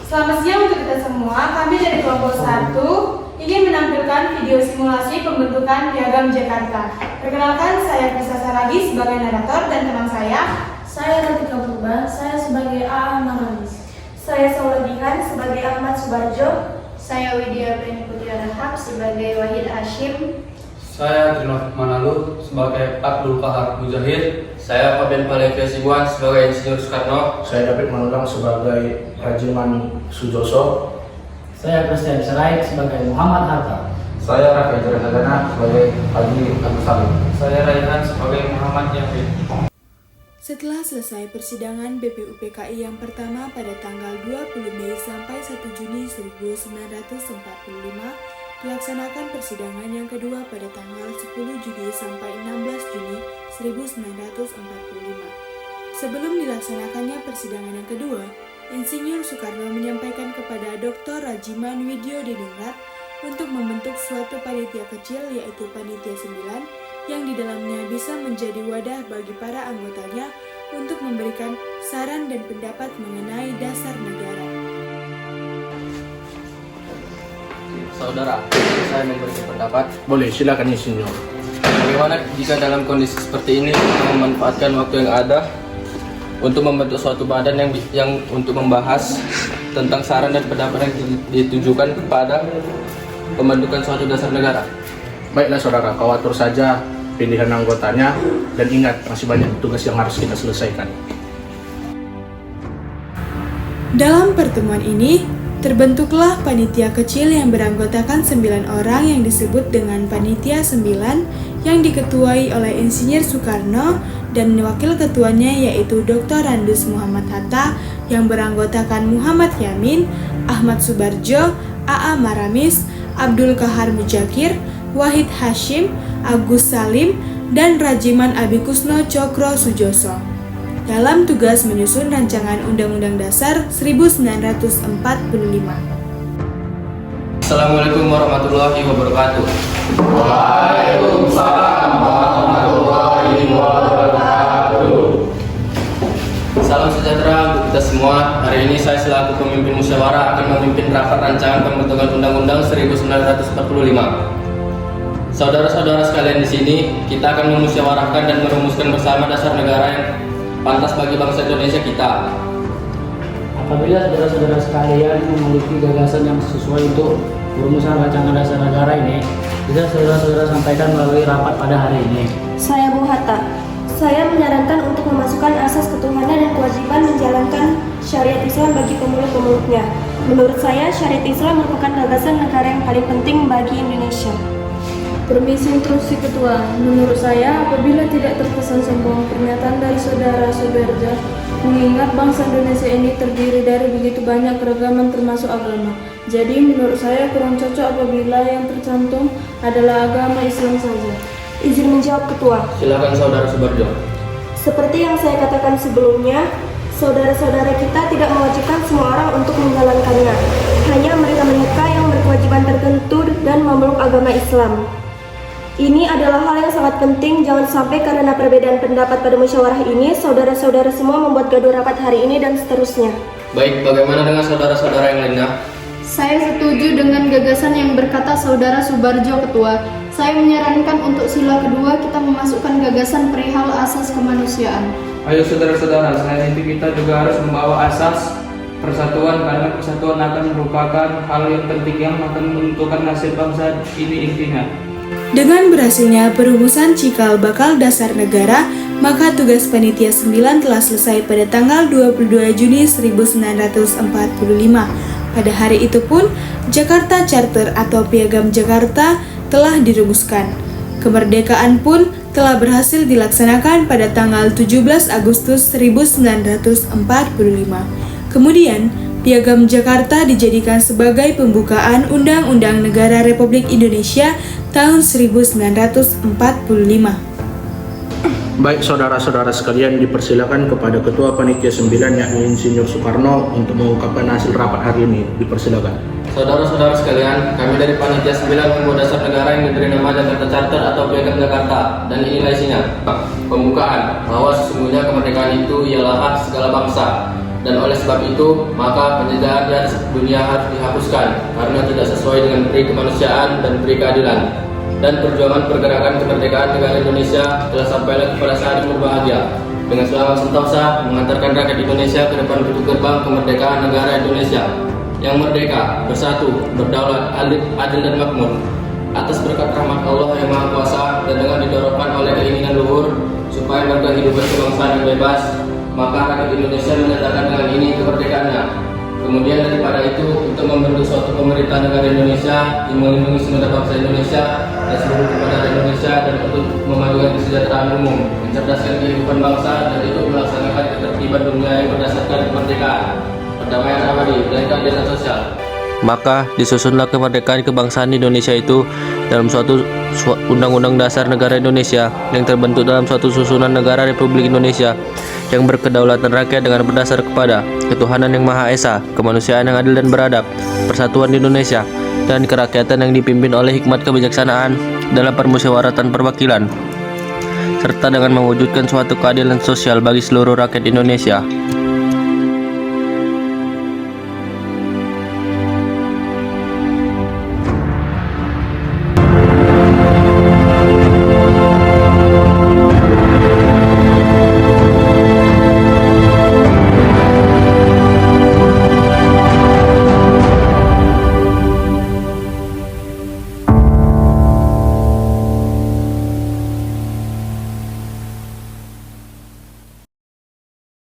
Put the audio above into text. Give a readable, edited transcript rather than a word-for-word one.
Selamat siang untuk kita semua. Kami dari kelompok 1 ingin menampilkan video simulasi pembentukan Piagam Jakarta. Perkenalkan, saya Krista Saragi sebagai narator dan teman saya Ratika Purba, saya sebagai A. Maramis. Saya Sauladihan sebagai Ahmad Subarjo. Saya Widya Putri Rahab sebagai Wahid Hashim. Saya Trinov Manalu sebagai Abdul Kahar Mujahid. Saya Fabian Paleka Sibuan sebagai Insinyur Soekarno. Saya David Manulang sebagai Rajiman Sujoso. Saya Christian Serait sebagai Muhammad Hatta. Saya Rafi Jaradana sebagai Haji Agus Salim. Saya Raihan sebagai Muhammad Yafid. Setelah selesai persidangan BPUPKI yang pertama pada tanggal 20 Mei sampai 1 Juni 1945, dilaksanakan persidangan yang kedua pada tanggal 10 Juni sampai 16 Juni 1945. Sebelum dilaksanakannya persidangan yang kedua, Insinyur Soekarno menyampaikan kepada Dr. Rajiman Widyodiningrat untuk membentuk suatu panitia kecil yaitu Panitia 9 yang di dalamnya bisa menjadi wadah bagi para anggotanya untuk memberikan saran dan pendapat mengenai dasar negara. Saudara, saya memberikan pendapat. Boleh, silakan Insinyur. Bagaimana jika dalam kondisi seperti ini kita memanfaatkan waktu yang ada untuk membentuk suatu badan yang untuk membahas tentang saran dan pendapat yang ditujukan kepada pembentukan suatu dasar negara. Baiklah saudara, kau atur saja pilihan anggotanya dan ingat masih banyak tugas yang harus kita selesaikan. Dalam pertemuan ini, terbentuklah panitia kecil yang beranggotakan 9 orang yang disebut dengan Panitia 9 yang diketuai oleh Insinyur Soekarno dan wakil ketuanya yaitu Dr. Randus Muhammad Hatta yang beranggotakan Muhammad Yamin, Ahmad Subarjo, A.A. Maramis, Abdul Kahar Mujakir, Wahid Hashim, Agus Salim, dan Rajiman Abikusno Cokro Sujoso dalam tugas menyusun rancangan Undang-Undang Dasar 1945. Assalamualaikum warahmatullahi wabarakatuh. Waalaikumsalam warahmatullahi wabarakatuh. Salam sejahtera untuk kita semua. Hari ini saya selaku pemimpin musyawarah akan memimpin rapat rancangan pembentukan Undang-Undang 1945. Saudara-saudara sekalian di sini, kita akan memusyawarahkan dan merumuskan bersama dasar negara yang pantas bagi bangsa Indonesia kita. Apabila saudara-saudara sekalian memiliki gagasan yang sesuai untuk perumusan rancangan dasar negara ini, bisa saudara-saudara sampaikan melalui rapat pada hari ini. Saya Bu Hatta. Saya menyarankan untuk memasukkan asas ketuhanan dan kewajiban menjalankan syariat Islam bagi pemeluk-pemeluknya. Menurut saya, syariat Islam merupakan gagasan negara yang paling penting bagi Indonesia. Permisi instruksi Ketua, menurut saya apabila tidak terkesan sombong pernyataan dari Saudara Subarjo, mengingat bangsa Indonesia ini terdiri dari begitu banyak keragaman termasuk agama. Jadi menurut saya kurang cocok apabila yang tercantum adalah agama Islam saja. Izin menjawab Ketua. Silakan Saudara Subarjo. Seperti yang saya katakan sebelumnya, saudara-saudara kita tidak mewajibkan semua orang untuk menjalankannya. Hanya mereka-mereka yang berkewajiban tertentu dan memeluk agama Islam. Ini adalah hal yang sangat penting, jangan sampai karena perbedaan pendapat pada musyawarah ini, saudara-saudara semua membuat gaduh rapat hari ini dan seterusnya. Baik, bagaimana dengan saudara-saudara yang lainnya? Saya setuju dengan gagasan yang berkata Saudara Subarjo Ketua. Saya menyarankan untuk sila kedua kita memasukkan gagasan perihal asas kemanusiaan. Ayo saudara-saudara, selain itu kita juga harus membawa asas persatuan karena persatuan akan merupakan hal yang penting yang akan menentukan nasib bangsa ini intinya. Dengan berhasilnya perumusan cikal bakal dasar negara, maka tugas Panitia 9 telah selesai pada tanggal 22 Juni 1945. Pada hari itu pun, Jakarta Charter atau Piagam Jakarta telah dirumuskan. Kemerdekaan pun telah berhasil dilaksanakan pada tanggal 17 Agustus 1945. Kemudian, Piagam Jakarta dijadikan sebagai pembukaan Undang-Undang Negara Republik Indonesia tahun 1945. Baik saudara-saudara sekalian, dipersilakan kepada Ketua Panitia 9 yakni Insinyur Soekarno untuk mengungkapkan hasil rapat hari ini. Dipersilakan. Saudara-saudara sekalian, kami dari Panitia 9 membuat dasar negara yang diberi nama Jakarta Charter atau Piagam Jakarta, dan inilah isinya. Pembukaan, bahwa sesungguhnya kemerdekaan itu ialah hak segala bangsa. dan oleh sebab itu maka penjajahan di atas dunia harus dihapuskan karena tidak sesuai dengan peri kemanusiaan dan peri keadilan. Dan perjuangan pergerakan kemerdekaan negara Indonesia telah sampailah kepada saat yang berbahagia dengan selamat sentosa mengantarkan rakyat Indonesia ke depan pintu gerbang kemerdekaan negara Indonesia yang merdeka, bersatu, berdaulat, adil dan makmur atas berkat rahmat Allah yang Maha Kuasa dan dengan didorongkan oleh keinginan luhur supaya berkehidupan kebangsaan yang bebas, maka rakyat Indonesia menyatakan dengan ini kemerdekaannya. Kemudian daripada itu untuk membentuk suatu pemerintah negara Indonesia yang melindungi segenap bangsa Indonesia dan seluruh kepada Indonesia dan untuk memajukan kesejahteraan umum, mencerdaskan kehidupan bangsa dan itu melaksanakan ketertiban dunia yang berdasarkan kemerdekaan, perdamaian abadi dan keadilan sosial. Maka disusunlah kemerdekaan kebangsaan Indonesia itu dalam suatu Undang-Undang Dasar Negara Indonesia yang terbentuk dalam suatu susunan negara Republik Indonesia yang berkedaulatan rakyat dengan berdasar kepada ketuhanan yang Maha Esa, kemanusiaan yang adil dan beradab, persatuan Indonesia, dan kerakyatan yang dipimpin oleh hikmat kebijaksanaan dalam permusyawaratan perwakilan, serta dengan mewujudkan suatu keadilan sosial bagi seluruh rakyat Indonesia.